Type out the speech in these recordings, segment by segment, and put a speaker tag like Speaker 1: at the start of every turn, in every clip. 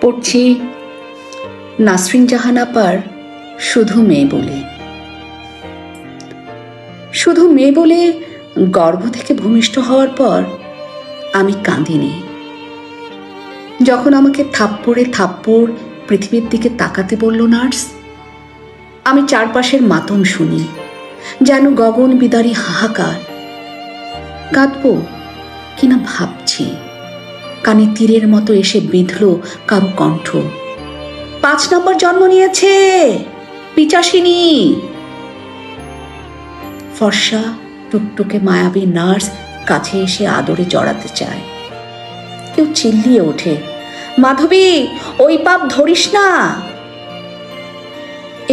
Speaker 1: পড়ছি নাসরিন জাহান আপার শুধু মেয়ে বলে। শুধু মেয়ে বলে গর্ভ থেকে ভূমিষ্ঠ হওয়ার পর আমি কাঁদিনি। যখন আমাকে থাপ্পড়ে থাপ্পড় পৃথিবীর দিকে তাকাতে বলল নার্স, আমি চারপাশের মাতম শুনি, যেন গগন বিদারী হাহাকার। কাঁদবো কিনা ভাবছি, কানে তীরের মতো এসে বিঁধল কারো কণ্ঠ। 5 নম্বর জন্ম নিয়েছে পিচাসিনী। ফর্সা টুকটুকে মায়াবী নার্স কাছে এসে আদরে জড়াতে চায়। কেউ চিল্লিয়ে ওঠে, মাধবী ওই পাপ ধরিস না।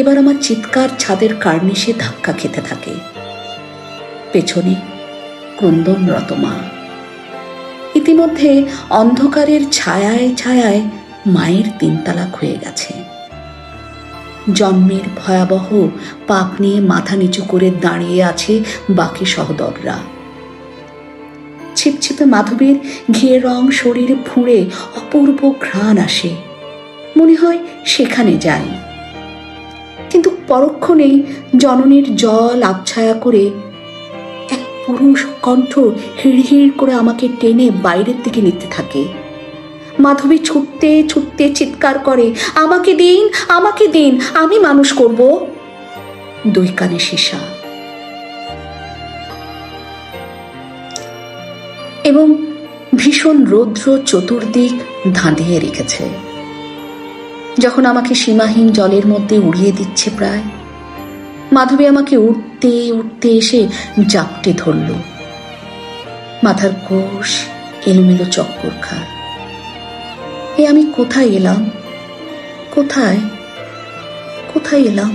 Speaker 1: এবার আমার চিৎকার ছাদের কার্নিশে ধাক্কা খেতে থাকে। পেছনে ক্রন্দনরত মা। ইতিমধ্যে অন্ধকারের ছায়ায় ছায়ায় মায়ের 3 তালাক হয়ে গেছে। জন্মের ভয়াবহ পাপ নিয়ে মাথা নিচু করে দাঁড়িয়ে আছে বাকি সহোদররা। ছিপছিপে মাধবীর ঘিয়ে রং শরীরে ফুঁড়ে অপূর্ব ঘ্রাণ আসে। মনে হয় সেখানে যাই, কিন্তু পরক্ষণেই জননীর জল আবছায়া করে এক পুরুষ কণ্ঠ হিড়হিড় করে আমাকে টেনে বাইরের দিকে নিতে থাকে। মাধবী ছুটতে ছুটতে চিৎকার করে, আমাকে দিন, আমাকে দিন, আমি মানুষ করব। 2 কানে সীসা এবং ভীষণ রৌদ্র চতুর্দিক ধাঁধিয়ে রেখেছে। যখন আমাকে সীমাহীন জলের মধ্যে উড়িয়ে দিচ্ছে প্রায়, মাধবী আমাকে উঠতে উঠতে এসে জাপটে ধরল। মাথার কোষ এলোমেলো চক্কর খায়। আমি কোথায় এলাম? কোথায় কোথায় এলাম?